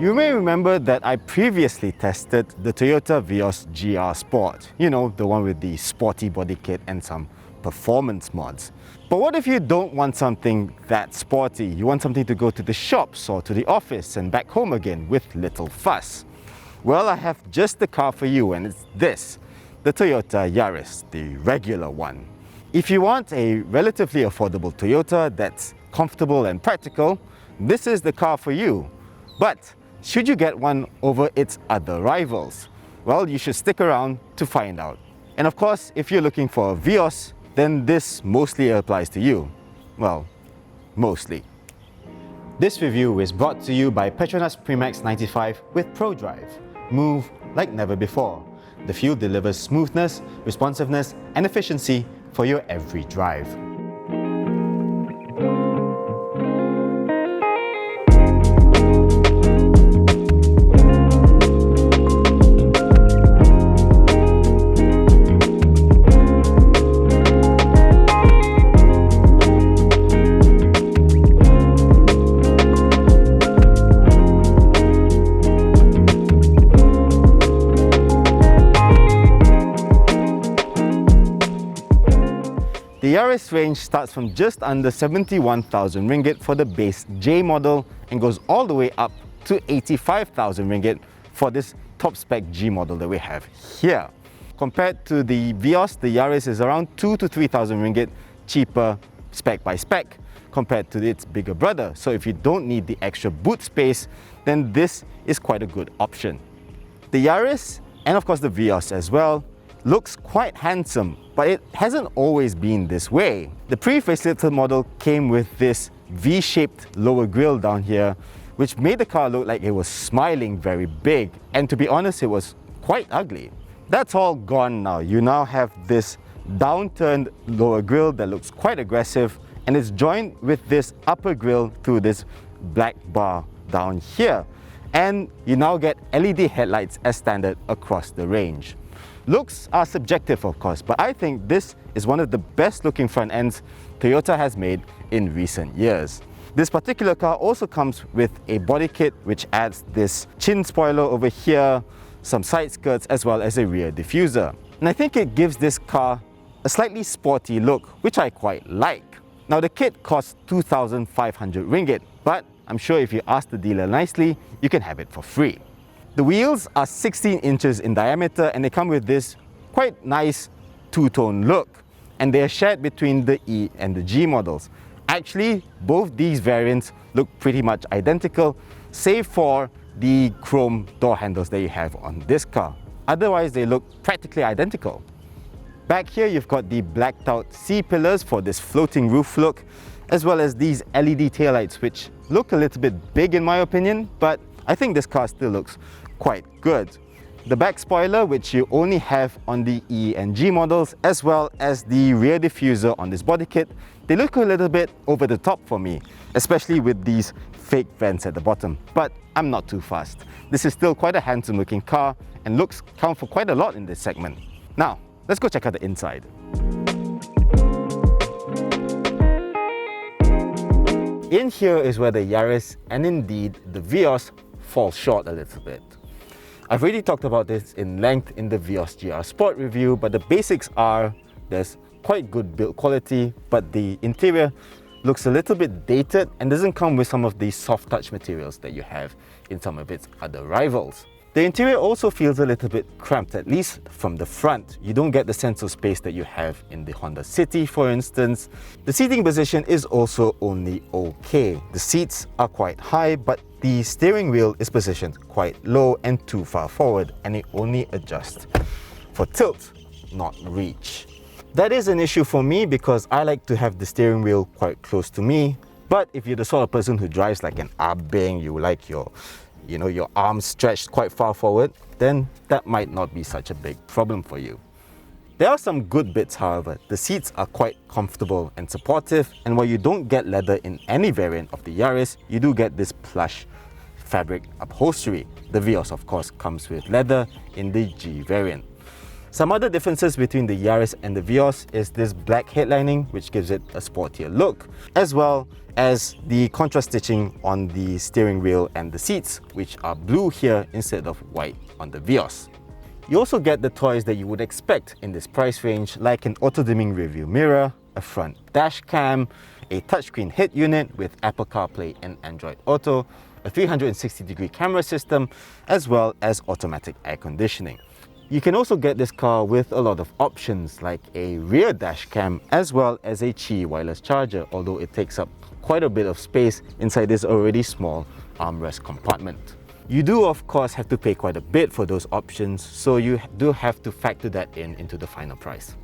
You may remember that I previously tested the Toyota Vios GR Sport. You know, the one with the sporty body kit and some performance mods. But what if you don't want something that sporty? You want something to go to the shops or to the office and back home again with little fuss. Well, I have just the car for you, and it's this, the Toyota Yaris, the regular one. If you want a relatively affordable Toyota that's comfortable and practical, this is the car for you. But should you get one over its other rivals? Well, you should stick around to find out. And of course, if you're looking for a Vios, then this mostly applies to you. Well, mostly. This review is brought to you by Petronas Premax 95 with ProDrive. Move like never before. The fuel delivers smoothness, responsiveness, and efficiency for your every drive. The Yaris range starts from just under 71,000 ringgit for the base J model and goes all the way up to 85,000 ringgit for this top spec G model that we have here. Compared to the Vios, the Yaris is around 2,000 to 3,000 ringgit cheaper spec by spec compared to its bigger brother. So if you don't need the extra boot space, then this is quite a good option. The Yaris, and of course the Vios as well, looks quite handsome, but it hasn't always been this way. The pre-facelifted model came with this V-shaped lower grille down here, which made the car look like it was smiling very big, and to be honest, it was quite ugly. That's all gone now. You now have this downturned lower grille that looks quite aggressive, and it's joined with this upper grille through this black bar down here. And you now get LED headlights as standard across the range. Looks are subjective, of course, but I think this is one of the best looking front ends Toyota has made in recent years. This particular car also comes with a body kit which adds this chin spoiler over here, some side skirts, as well as a rear diffuser. And I think it gives this car a slightly sporty look, which I quite like. Now the kit costs 2,500 ringgit, but I'm sure if you ask the dealer nicely, you can have it for free. The wheels are 16 inches in diameter and they come with this quite nice two-tone look, and they are shared between the E and the G models. Actually, both these variants look pretty much identical, save for the chrome door handles that you have on this car. Otherwise, they look practically identical. Back here, you've got the blacked out C-pillars for this floating roof look, as well as these LED taillights, which look a little bit big in my opinion, but I think this car still looks quite good. The back spoiler, which you only have on the E and G models, as well as the rear diffuser on this body kit, they look a little bit over the top for me, especially with these fake vents at the bottom. But I'm not too fast. This is still quite a handsome looking car and looks count for quite a lot in this segment. Now, let's go check out the inside. In here is where the Yaris and indeed the Vios fall short a little bit. I've already talked about this in length in the Vios GR Sport review, but the basics are there's quite good build quality, but the interior looks a little bit dated and doesn't come with some of the soft touch materials that you have in some of its other rivals. The interior also feels a little bit cramped, at least from the front. You don't get the sense of space that you have in the Honda City, for instance. The seating position is also only okay. The seats are quite high, but the steering wheel is positioned quite low and too far forward, and it only adjusts for tilt, not reach. That is an issue for me because I like to have the steering wheel quite close to me. But if you're the sort of person who drives like an Abeng, you like your arms stretched quite far forward, then that might not be such a big problem for you. There are some good bits, however. The seats are quite comfortable and supportive, and while you don't get leather in any variant of the Yaris, you do get this plush fabric upholstery. The Vios, of course, comes with leather in the G variant. Some other differences between the Yaris and the Vios is this black headlining, which gives it a sportier look, as well as the contrast stitching on the steering wheel and the seats, which are blue here instead of white on the Vios. You also get the toys that you would expect in this price range, like an auto-dimming rearview mirror, a front dash cam, a touchscreen head unit with Apple CarPlay and Android Auto, a 360-degree camera system, as well as automatic air conditioning. You can also get this car with a lot of options like a rear dash cam as well as a Qi wireless charger, although it takes up quite a bit of space inside this already small armrest compartment. You do of course have to pay quite a bit for those options, so you do have to factor that into the final price.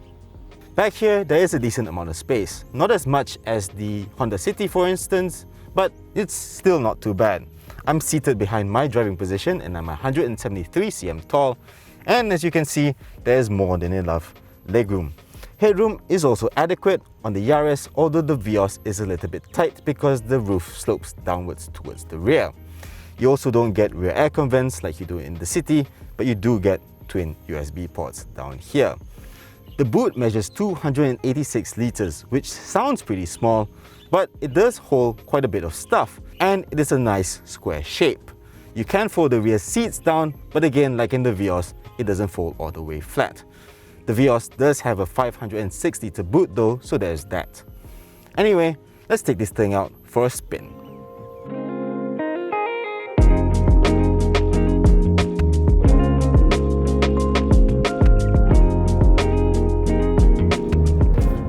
Back here, there is a decent amount of space. Not as much as the Honda City for instance, but it's still not too bad. I'm seated behind my driving position and I'm 173 cm tall, and as you can see, there's more than enough legroom. Headroom is also adequate on the Yaris, although the Vios is a little bit tight because the roof slopes downwards towards the rear. You also don't get rear aircon vents like you do in the City, but you do get twin USB ports down here. The boot measures 286 litres, which sounds pretty small, but it does hold quite a bit of stuff, and it is a nice square shape. You can fold the rear seats down, but again, like in the Vios, it doesn't fold all the way flat. The Vios does have a 506 litre boot though, so there's that. Anyway, let's take this thing out for a spin.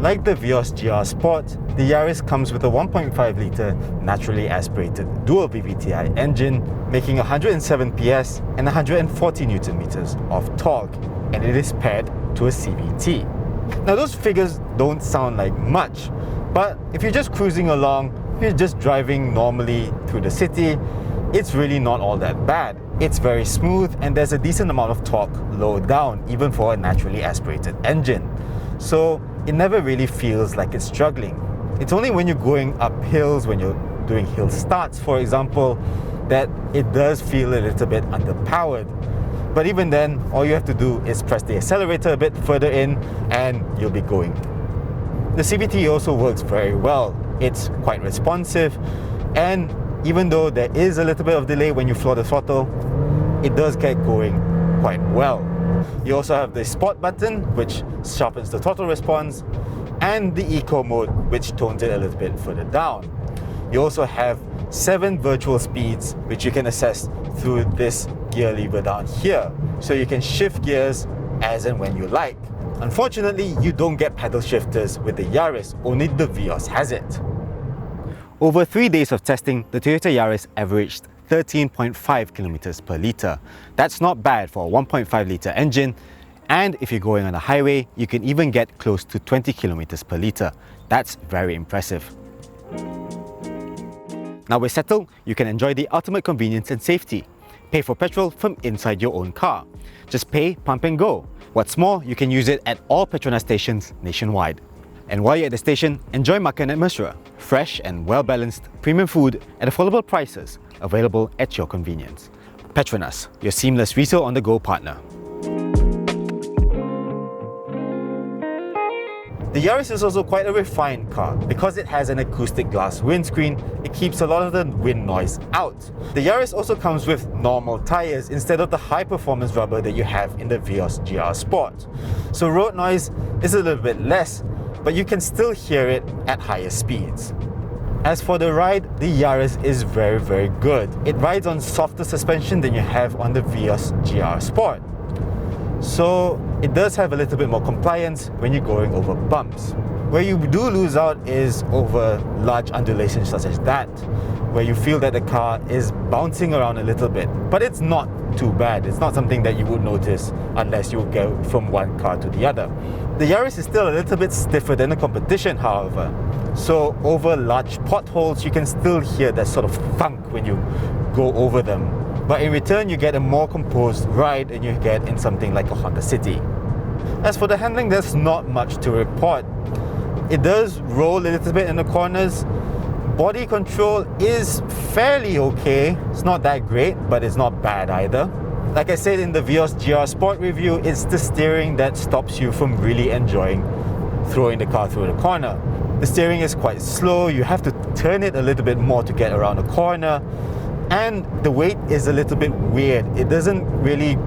Like the Vios GR Sport, the Yaris comes with a 1.5 litre naturally aspirated dual VVTi engine, making 107 PS and 140 Nm of torque, and it is paired to a CVT. Now those figures don't sound like much, but if you're just cruising along, if you're just driving normally through the city, it's really not all that bad. It's very smooth and there's a decent amount of torque low down, even for a naturally aspirated engine. So it never really feels like it's struggling. It's only when you're going up hills, when you're doing hill starts for example, that it does feel a little bit underpowered. But even then, all you have to do is press the accelerator a bit further in and you'll be going. The CVT also works very well. It's quite responsive, and even though there is a little bit of delay when you floor the throttle, it does get going quite well. You also have the Sport button, which sharpens the throttle response, and the Eco mode, which tones it a little bit further down. You also have 7 virtual speeds, which you can access through this gear lever down here, so you can shift gears as and when you like. Unfortunately, you don't get pedal shifters with the Yaris, only the Vios has it. Over 3 days of testing, the Toyota Yaris averaged 13.5 kilometers per litre. That's not bad for a 1.5 litre engine, and if you're going on a highway, you can even get close to 20 kilometers per litre. That's very impressive. Now we're settled, you can enjoy the ultimate convenience and safety. Pay for petrol from inside your own car. Just pay, pump and go. What's more, you can use it at all Petronas stations nationwide. And while you're at the station, enjoy makan at Mesra. Fresh and well-balanced premium food at affordable prices, available at your convenience. Petronas, your seamless retail on-the-go partner. The Yaris is also quite a refined car. Because it has an acoustic glass windscreen, it keeps a lot of the wind noise out. The Yaris also comes with normal tyres instead of the high-performance rubber that you have in the Vios GR Sport. So road noise is a little bit less, but you can still hear it at higher speeds. As for the ride, the Yaris is very good. It rides on softer suspension than you have on the Vios GR Sport. So it does have a little bit more compliance when you're going over bumps. Where you do lose out is over large undulations such as that, where you feel that the car is bouncing around a little bit. But it's not too bad. It's not something that you would notice unless you go from one car to the other. The Yaris is still a little bit stiffer than the competition, however. So over large potholes, you can still hear that sort of thunk when you go over them. But in return, you get a more composed ride than you get in something like a Honda City. As for the handling, there's not much to report. It does roll a little bit in the corners. Body control is fairly okay. It's not that great, but it's not bad either. Like I said in the Vios GR Sport review, it's the steering that stops you from really enjoying throwing the car through the corner. The steering is quite slow, you have to turn it a little bit more to get around the corner, and the weight is a little bit weird. It doesn't really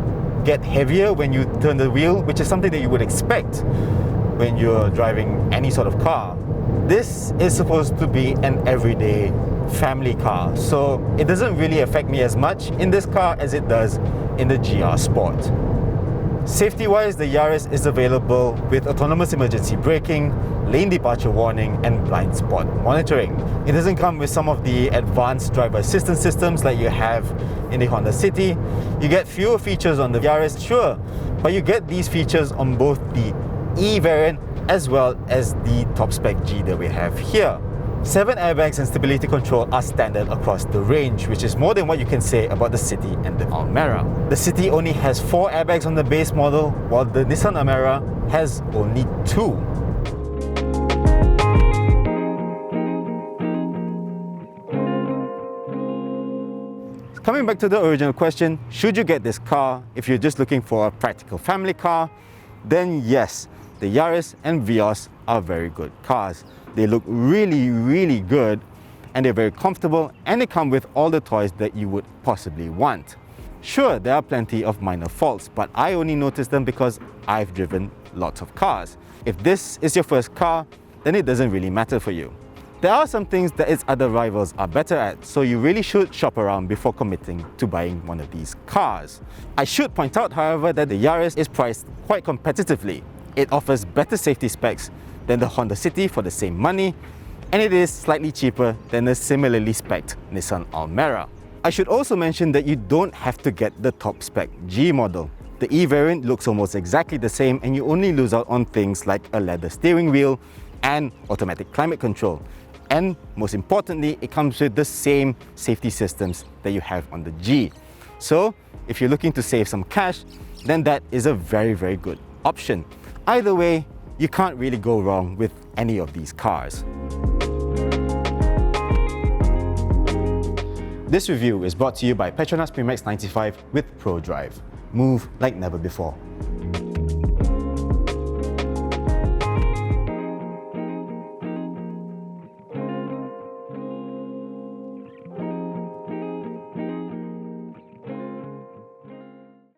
get heavier when you turn the wheel, which is something that you would expect when you're driving any sort of car. This is supposed to be an everyday family car, so it doesn't really affect me as much in this car as it does in the GR Sport. Safety-wise, the Yaris is available with autonomous emergency braking, lane departure warning, and blind spot monitoring. It doesn't come with some of the advanced driver assistance systems like you have in the Honda City. You get fewer features on the Yaris, sure, but you get these features on both the E variant as well as the top spec G that we have here. 7 airbags and stability control are standard across the range, which is more than what you can say about the City and the Almera. The City only has 4 airbags on the base model, while the Nissan Almera has only 2. Coming back to the original question, should you get this car if you're just looking for a practical family car? Then yes, the Yaris and Vios are very good cars. They look really good, and they're very comfortable, and they come with all the toys that you would possibly want. Sure, there are plenty of minor faults, but I only noticed them because I've driven lots of cars. If this is your first car, then it doesn't really matter for you. There are some things that its other rivals are better at, so you really should shop around before committing to buying one of these cars. I should point out, however, that the Yaris is priced quite competitively. It offers better safety specs than the Honda City for the same money, and it is slightly cheaper than the similarly spec'd Nissan Almera. I should also mention that you don't have to get the top spec G model. The E variant looks almost exactly the same, and you only lose out on things like a leather steering wheel and automatic climate control. And most importantly, it comes with the same safety systems that you have on the G. So if you're looking to save some cash, then that is a very good option. Either way, you can't really go wrong with any of these cars. This review is brought to you by Petronas Premix 95 with ProDrive. Move like never before.